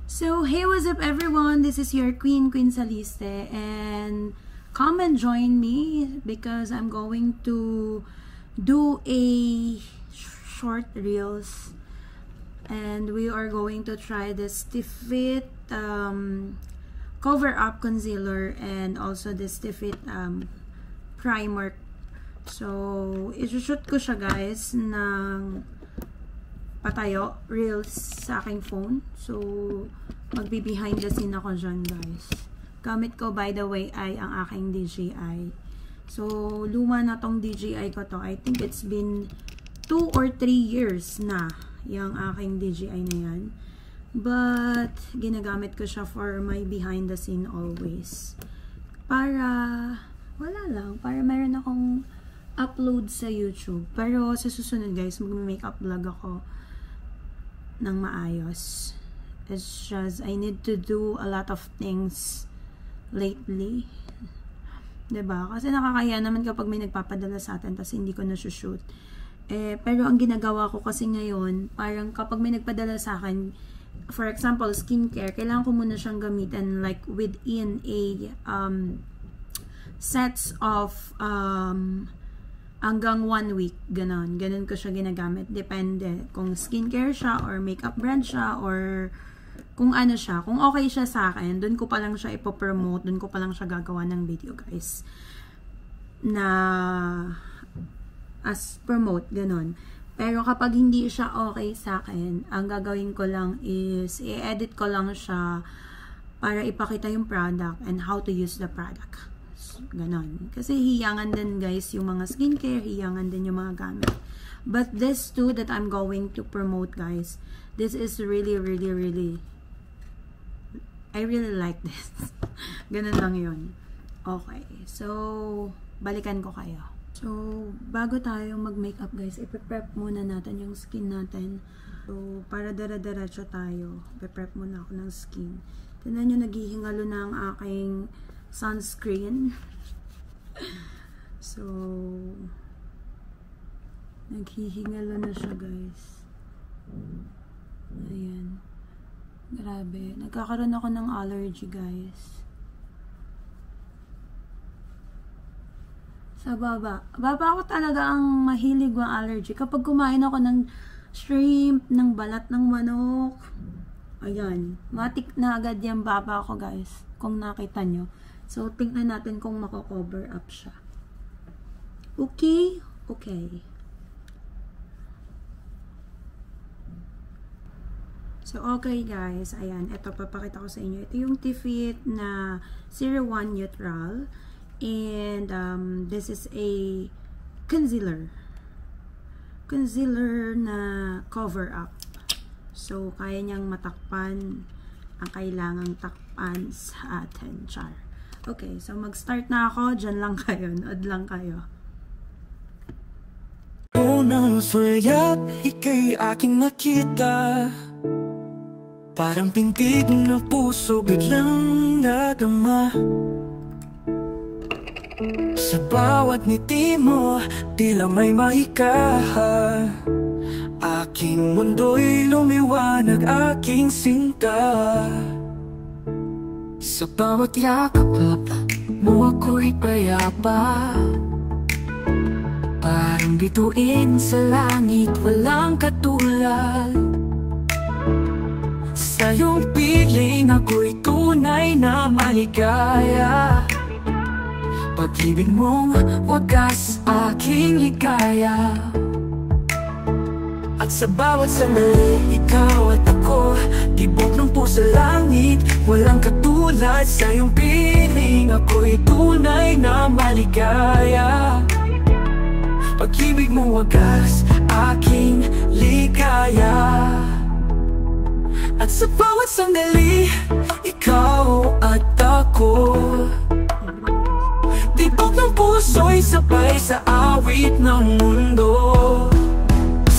So, hey, what's up everyone? This is your Queen Saliste, and come and join me because I'm going to do a short reels and we are going to try the Stiffit Cover Up Concealer and also the Stiffit Primer. So, isushoot ko siya guys ng patayo reels sa aking phone. So, magbi-behind the scene ako dyan guys. Gamit ko by the way ay ang aking DJI. So, luma na tong DJI ko to. I think it's been 2 or 3 years na yung aking DJI na yan. But, ginagamit ko siya for my behind the scene always. Para, wala lang. Para meron akong upload sa YouTube. Pero, sa susunod guys, mag-makeup vlog ako ng maayos. It's just, I need to do a lot of things lately. Diba? Kasi nakakaya naman kapag may nagpapadala sa atin tapos hindi ko na-shoot. Pero ang ginagawa ko kasi ngayon, parang kapag may nagpadala sa akin, for example, skincare, kailangan ko muna siyang gamitin like within a sets of hanggang 1 week, ganon ko siya ginagamit, depende kung skincare siya or makeup brand siya or kung ano siya, kung okay siya sa akin, dun ko pa lang siya ipopromote, dun ko pa lang siya gagawa ng video guys na as promote, ganon. Pero kapag hindi siya okay sa akin, ang gagawin ko lang is i-edit ko lang siya para ipakita yung product and how to use the product. Ganon. Kasi hiyangan din guys yung mga skincare, hiyangan din yung mga gamit. But this two that I'm going to promote guys, this is really I really like this. Ganon lang yun. Okay. So, balikan ko kayo. So, bago tayo mag-makeup guys, ipe-prep muna natin yung skin natin. So, para dara-diretso tayo, ipe-prep muna ako ng skin. Tignan nyo, naghihingalo na ang aking sunscreen. So, naghihingalo na siya guys. Ayan. Grabe. Nagkakaroon ako ng allergy guys. Sa baba. Baba ako talaga ang mahilig ng allergy. Kapag kumain ako ng shrimp, ng balat ng manok, ayan. Matik na agad yung baba ako guys. Kung nakita nyo. So, tingnan natin kung mako-cover up siya. Okay? Okay. So, okay guys. Ayan. Ito, papakita ko sa inyo. Ito yung Stiffit na 01 Neutral. And, this is a concealer. Concealer na cover up. So, kaya niyang matakpan ang kailangang takpan sa atin. Char. Okay, so mag-start na ako. Diyan lang kayo. Nood lang kayo. Unang sulyap, ika'y aking nakita. Parang pintig na puso biglang nadama. Sa bawat ngiti mo, tila may mahika. Aking mundo'y lumiwanag, aking sinta. Sa bawat yakap mo ako'y payapa. Parang bituin sa langit, walang katulad. Sa iyong piling ako'y tunay na maligaya. Pag-ibig mong wagas aking ligaya. At sa bawat sandali, ikaw at ako, tibok ng puso sa langit, walang katulad. Sa iyong piling ako'y tunay na maligaya. Pag-ibig mong wagas aking ligaya. At sa bawat sandali, ikaw at ako, tibok ng puso'y sabay sa awit ng mundo.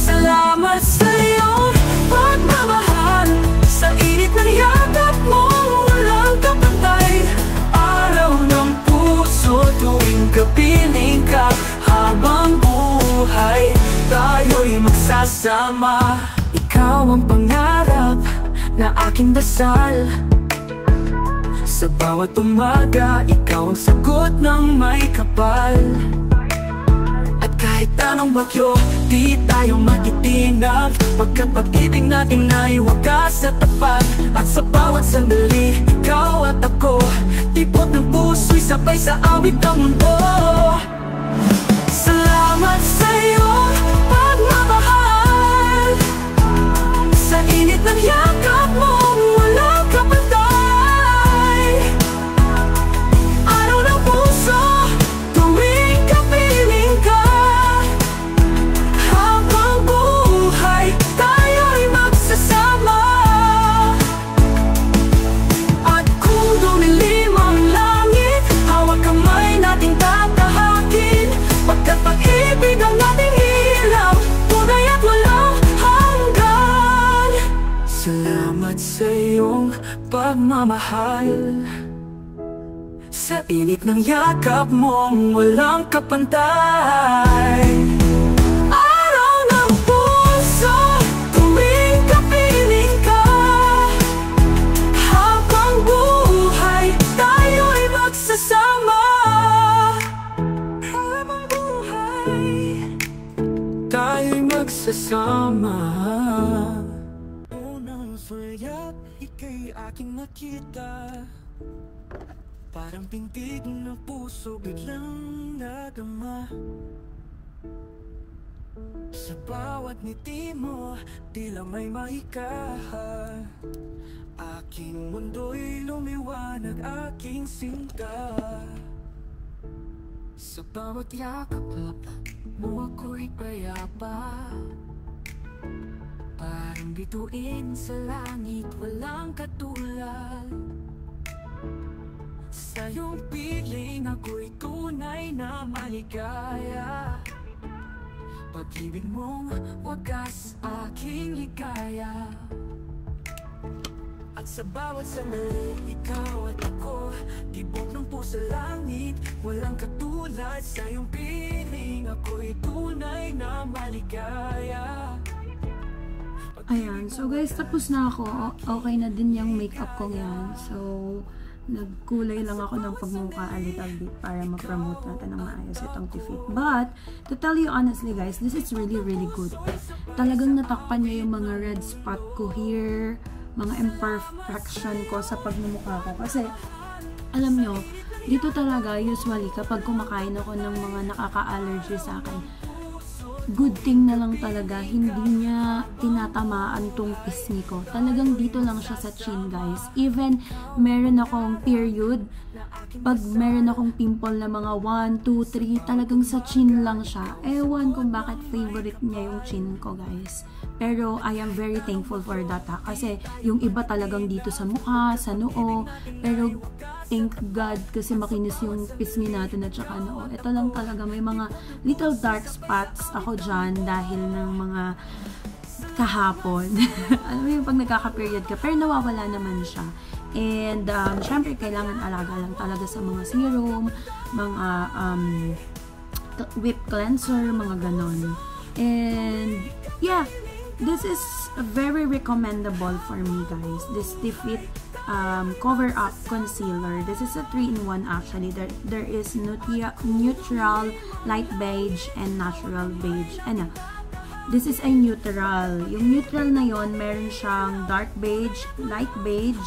Salamat sa iyong pagmamahal, sa init ng yakap mo, walang kapantay. Araw ng puso tuwing kapiling ka, habang buhay tayo'y magsasama. Ikaw ang pangarap na aking dasal. Sa bawat umaga, ikaw ang sagot ng may kapal. At kahit anong bagyo, di tayo magtitinag, pagkat pag-ibig natin ay wagas at tapat. At sa bawat sandali, ikaw at ako, tipot ng puso'y sabay sa awit ng mundo. Salamat sa'yo, pagmamahal. Sa init ng yakap mo, walang kapantay. Araw ng puso, tuwing kapiling ka. Habang buhay, tayo'y magsasama. At kung dumilim ang langit, hawak kamay nating tatahakin. Pagkat pag-ibig ang ating ilaw, tunay at walang hanggan. Salamat sa iyong pagmamahal. Sa init ng yakap mong walang kapantay. Araw ng puso, tuwing kapiling ka. Habang buhay, tayo'y magsasama. Habang buhay, tayo'y magsasama. Unang sulyap, ika'y aking nakita. Parang pintig ng puso biglang nagama. Sa bawat ngiti mo, tila may mahika. Aking mundo'y lumiwanag, aking sinta. Sa bawat yakap mo ako'y payapa. Parang bituin sa langit, walang katulad. Sa iyong piling ako'y tunay na maligaya. Pag-ibig mong wagas aking ligaya. At sa bawat sandali, ikaw at ako, tibok ng puso sa langit, walang katulad. Sa iyong piling ako'y tunay na maligaya. Ayan, so guys, tapos na ako. Okay na din yung makeup ko yan. So, nagkulay lang ako ng pagmukha a little bit para ma-promote natin ng maayos itong Tifit. But, to tell you honestly guys, this is really good. Talagang natakpan niya yung mga red spot ko here, mga imperfection ko sa pagmumukha ko. Kasi, alam nyo, dito talaga usually kapag kumakain ako ng mga nakaka-allergy sa akin, good thing na lang talaga, hindi niya tinatamaan tong pisngi ko. Talagang dito lang siya sa chin, guys. Even meron akong period, pag meron akong pimple na mga 1, 2, 3, talagang sa chin lang siya. Ewan kung bakit favorite niya yung chin ko, guys. Pero I am very thankful for that, ha? Kasi yung iba talagang dito sa mukha, sa noo. Pero thank God kasi makinis yung pisngi natin at saka noo. Ito lang talaga, may mga little dark spots ako dyan dahil ng mga kahapon. Alam mo yung pag nagkaka-period ka, pero nawawala naman siya. And syempre kailangan alaga lang talaga sa mga serum, mga whip cleanser, mga ganon. And yeah, this is very recommendable for me, guys. This Tifit cover up concealer. This is a 3-in-1 actually. There is neutral, light beige, and natural beige. Ano? This is a neutral. Yung neutral na yon, meron siyang dark beige, light beige,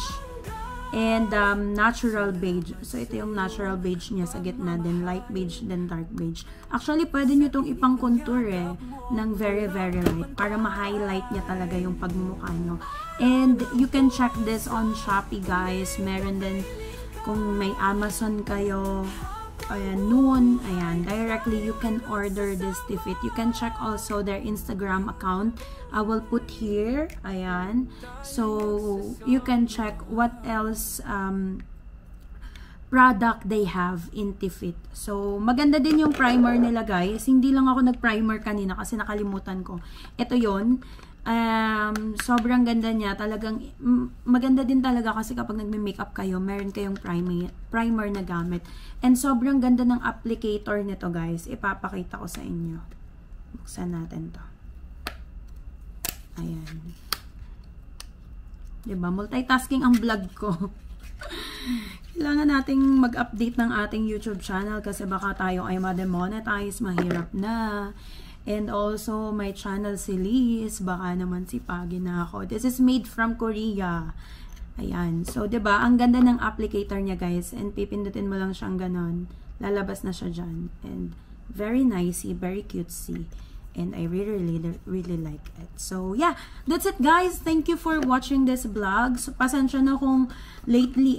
and natural beige. So, ito yung natural beige niya sa gitna, then light beige, then dark beige. Actually, pwede nyo itong ipang-contour ng very light para ma-highlight niya talaga yung pagmumukha nyo. And you can check this on Shopee, guys. Meron din kung may Amazon kayo. Ayan, noon, ayan, directly you can order this Tifit. You can check also their Instagram account. I will put here, ayan. So, you can check what else product they have in Tifit. So, maganda din yung primer nila, guys. Hindi lang ako nag-primer kanina kasi nakalimutan ko. Ito yon. Sobrang ganda niya. Talagang maganda din talaga kasi kapag nagme-makeup kayo, meron kayong primer na gamit. And sobrang ganda ng applicator nito, guys. Ipapakita ko sa inyo. Buksan natin to. Ayan. Diba? Multitasking ang vlog ko. Kailangan nating mag-update ng ating YouTube channel kasi baka tayo ay ma-demonetize, mahirap na. And also, my channel si Liz, baka naman sipagin na ako. This is made from Korea. Ayan. So, diba, ang ganda ng applicator niya, guys. And pipindutin mo lang siyang ganon. Lalabas na siya dyan. And very nicey, very cutesy. And I really like it. So, yeah. That's it, guys. Thank you for watching this vlog. So, pasensya na kung lately,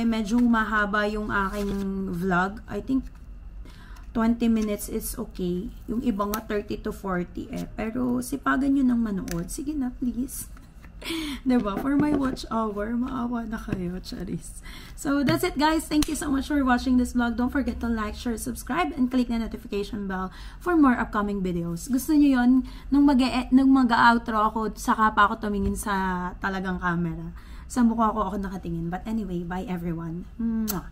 medyo mahaba yung aking vlog. I think 20 minutes is okay. Yung iba nga 30 to 40 Pero, sipagan nyo ng manood. Sige na, please. Diba? For my watch hour, maawa na kayo, charis. So, that's it, guys. Thank you so much for watching this vlog. Don't forget to like, share, subscribe, and click the notification bell for more upcoming videos. Gusto nyo yun? Nung mag-outro ako, saka pa ako tumingin sa talagang camera. Sa mukha ko ako nakatingin. But anyway, bye everyone. Mwah.